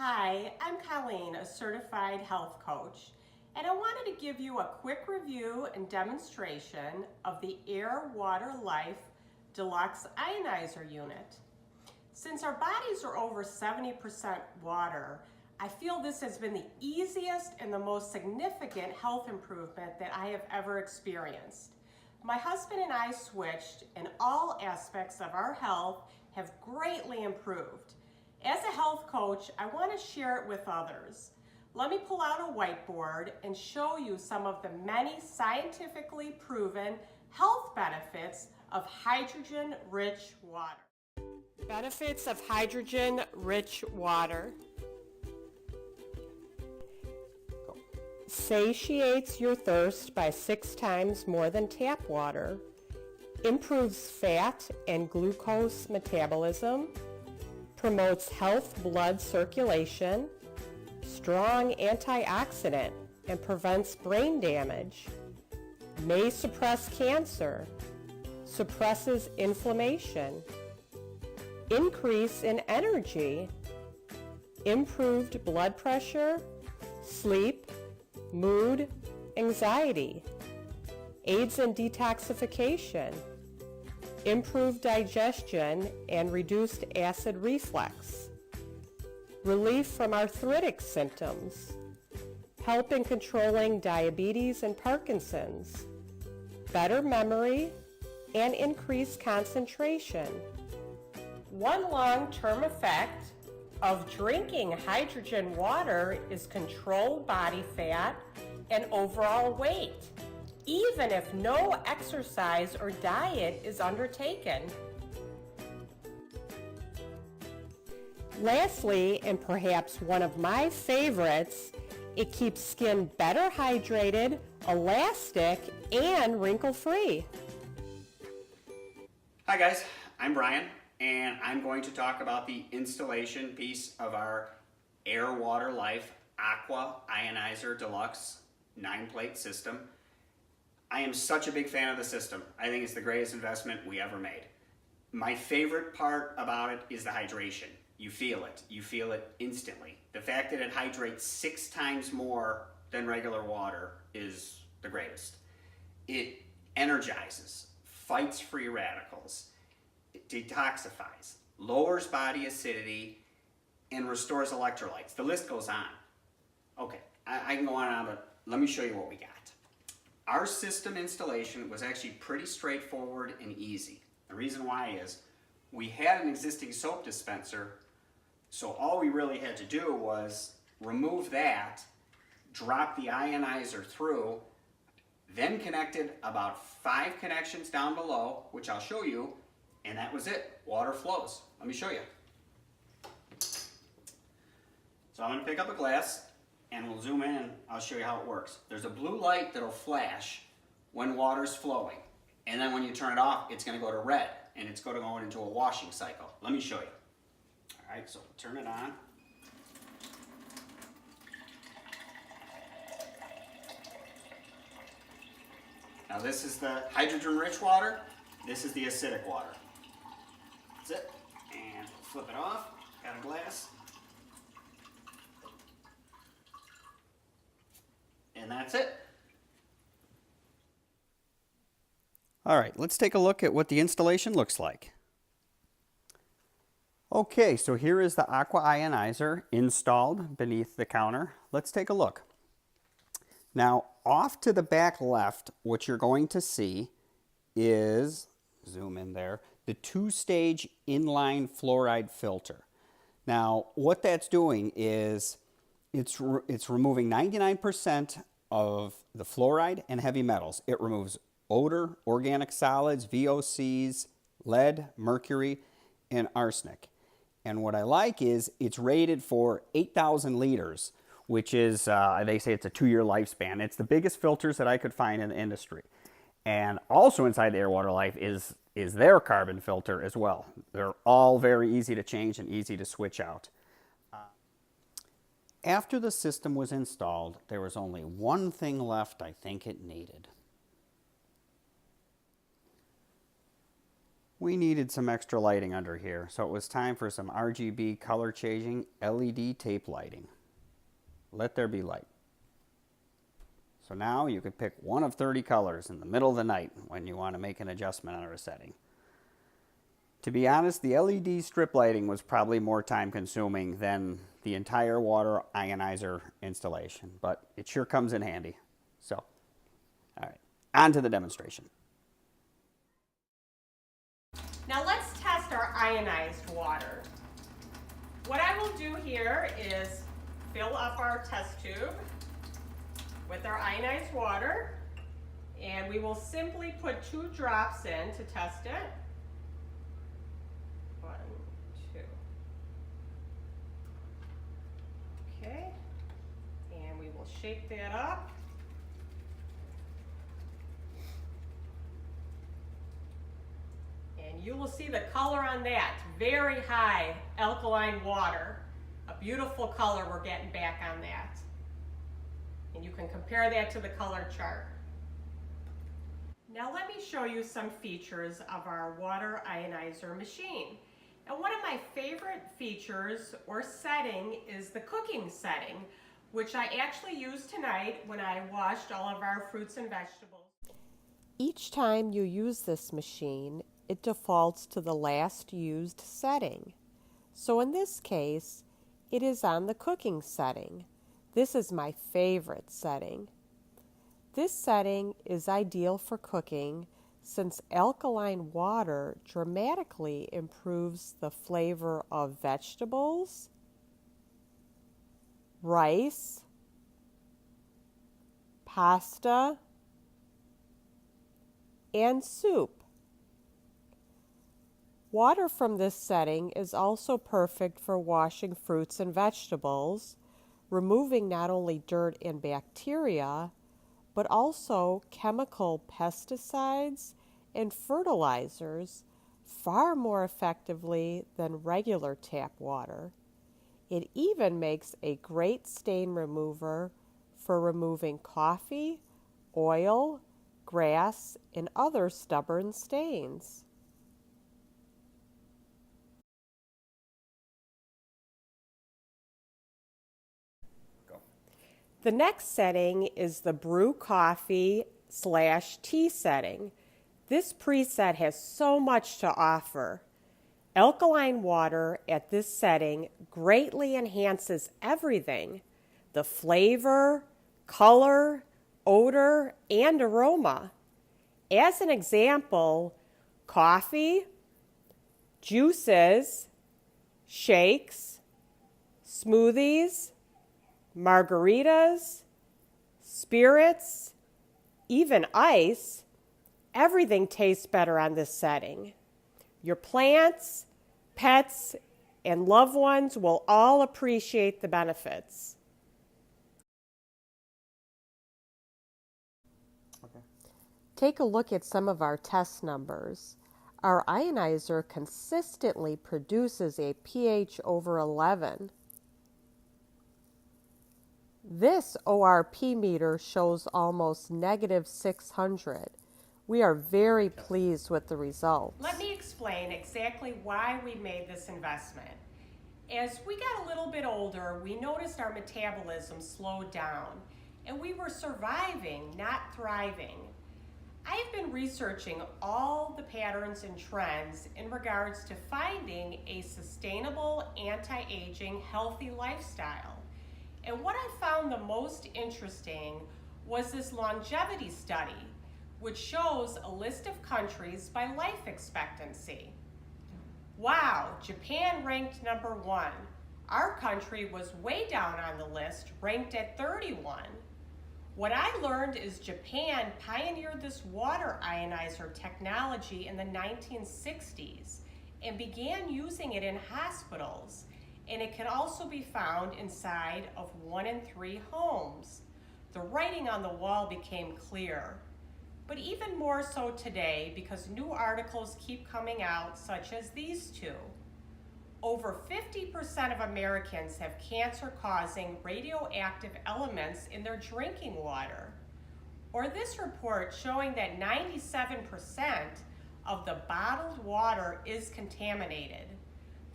Hi, I'm Colleen, a certified health coach, and I wanted to give you a quick review and demonstration of the Air Water Life Deluxe Ionizer unit. Since our bodies are over 70% water, I feel this has been the easiest and the most significant health improvement that I have ever experienced. My husband and I switched, and all aspects of our health have greatly improved. As a health coach, I want to share it with others. Let me pull out a whiteboard and show you some of the many scientifically proven health benefits of hydrogen-rich water. Benefits of hydrogen-rich water. Satiates your thirst by 6 times more than tap water. Improves fat and glucose metabolism. Promotes health blood circulation, strong antioxidant, and prevents brain damage. May suppress cancer, suppresses inflammation, increase in energy, improved blood pressure, sleep, mood, anxiety, aids in detoxification, improved digestion and reduced acid reflux, relief from arthritic symptoms, help in controlling diabetes and Parkinson's, better memory, and increased concentration. One long-term effect of drinking hydrogen water is controlled body fat and overall weight, even if no exercise or diet is undertaken. Lastly, and perhaps one of my favorites, it keeps skin better hydrated, elastic, and wrinkle-free. Hi guys, I'm Brian, and I'm going to talk about the installation piece of our Air Water Life Aqua Ionizer Deluxe 9-plate system. I am such a big fan of the system. I think it's the greatest investment we ever made. My favorite part about it is the hydration. You feel it instantly. The fact that it hydrates 6 times more than regular water is the greatest. It energizes, fights free radicals, it detoxifies, lowers body acidity, and restores electrolytes. The list goes on. Okay, I can go on and on, but let me show you what we got. Our system installation was actually pretty straightforward and easy. The reason why is we had an existing soap dispenser, so all we really had to do was remove that, drop the ionizer through, then connected about 5 connections down below, which I'll show you, and that was it. Water flows. Let me show you. So I'm going to pick up a glass, and we'll zoom in. I'll show you how it works. There's a blue light that'll flash when water's flowing, and then when you turn it off, it's going to go to red, and it's going to go into a washing cycle. Let me show you. All right, so turn it on. Now this is the hydrogen-rich water. This is the acidic water. That's it. And flip it off. Got a glass. And that's it. All right, let's take a look at what the installation looks like. Okay, so here is the Aqua Ionizer installed beneath the counter. Let's take a look. Now, off to the back left, what you're going to see is, zoom in there, the 2-stage inline fluoride filter. Now, what that's doing is it's removing 99% of the fluoride and heavy metals. It removes odor, organic solids, VOCs, lead, mercury, and arsenic. And what I like is it's rated for 8,000 liters, which is, they say it's a 2-year lifespan. It's the biggest filters that I could find in the industry. And also inside the Air Water Life is their carbon filter as well. They're all very easy to change and easy to switch out. After the system was installed, there was only one thing left I think it needed. we needed some extra lighting under here, so it was time for some RGB color changing LED tape lighting. Let there be light. So now you could pick one of 30 colors in the middle of the night when you want to make an adjustment on a setting. To be honest, the LED strip lighting was probably more time consuming than the entire water ionizer installation, but it sure comes in handy. So, all right, on to the demonstration. Now let's test our ionized water. What I will do here is fill up our test tube with our ionized water, and we will simply put 2 drops in to test it. 1, 2. Okay, and we will shake that up. And you will see the color on that, very high alkaline water. A beautiful color we're getting back on that. And you can compare that to the color chart. Now let me show you some features of our water ionizer machine. Now one of my favorite features or setting is the cooking setting, which I actually used tonight when I washed all of our fruits and vegetables. Each time you use this machine, it defaults to the last used setting. So in this case, it is on the cooking setting. This is my favorite setting. This setting is ideal for cooking since alkaline water dramatically improves the flavor of vegetables, rice, pasta, and soup. Water from this setting is also perfect for washing fruits and vegetables, removing not only dirt and bacteria, but also chemical pesticides and fertilizers far more effectively than regular tap water. It even makes a great stain remover for removing coffee, oil, grass, and other stubborn stains. The next setting is the brew coffee/tea setting. This preset has so much to offer. Alkaline water at this setting greatly enhances everything: the flavor, color, odor, and aroma. As an example, coffee, juices, shakes, smoothies, margaritas, spirits, even ice, everything tastes better on this setting. Your plants, pets, and loved ones will all appreciate the benefits. Okay. Take a look at some of our test numbers. Our ionizer consistently produces a pH over 11. This ORP meter shows almost -600. We are very pleased with the results. Let me explain exactly why we made this investment. As we got a little bit older, we noticed our metabolism slowed down, and we were surviving, not thriving. I've been researching all the patterns and trends in regards to finding a sustainable, anti-aging, healthy lifestyle. And what I found the most interesting was this longevity study, which shows a list of countries by life expectancy. Wow, Japan ranked number 1. Our country was way down on the list, ranked at 31. What I learned is Japan pioneered this water ionizer technology in the 1960s and began using it in hospitals. And it can also be found inside of 1 in 3 homes. The writing on the wall became clear, but even more so today because new articles keep coming out, such as these 2. Over 50% of Americans have cancer-causing radioactive elements in their drinking water. Or this report showing that 97% of the bottled water is contaminated.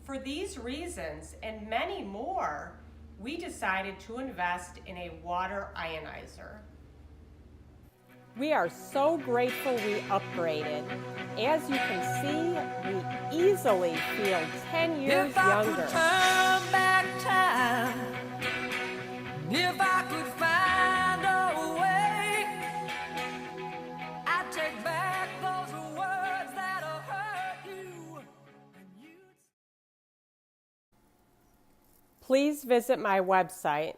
For these reasons and many more, we decided to invest in a water ionizer. We are so grateful we upgraded. As you can see, we easily feel 10 years If I younger. could turn back time, if I could find a way, I'd take back those words that hurt you. Please visit my website,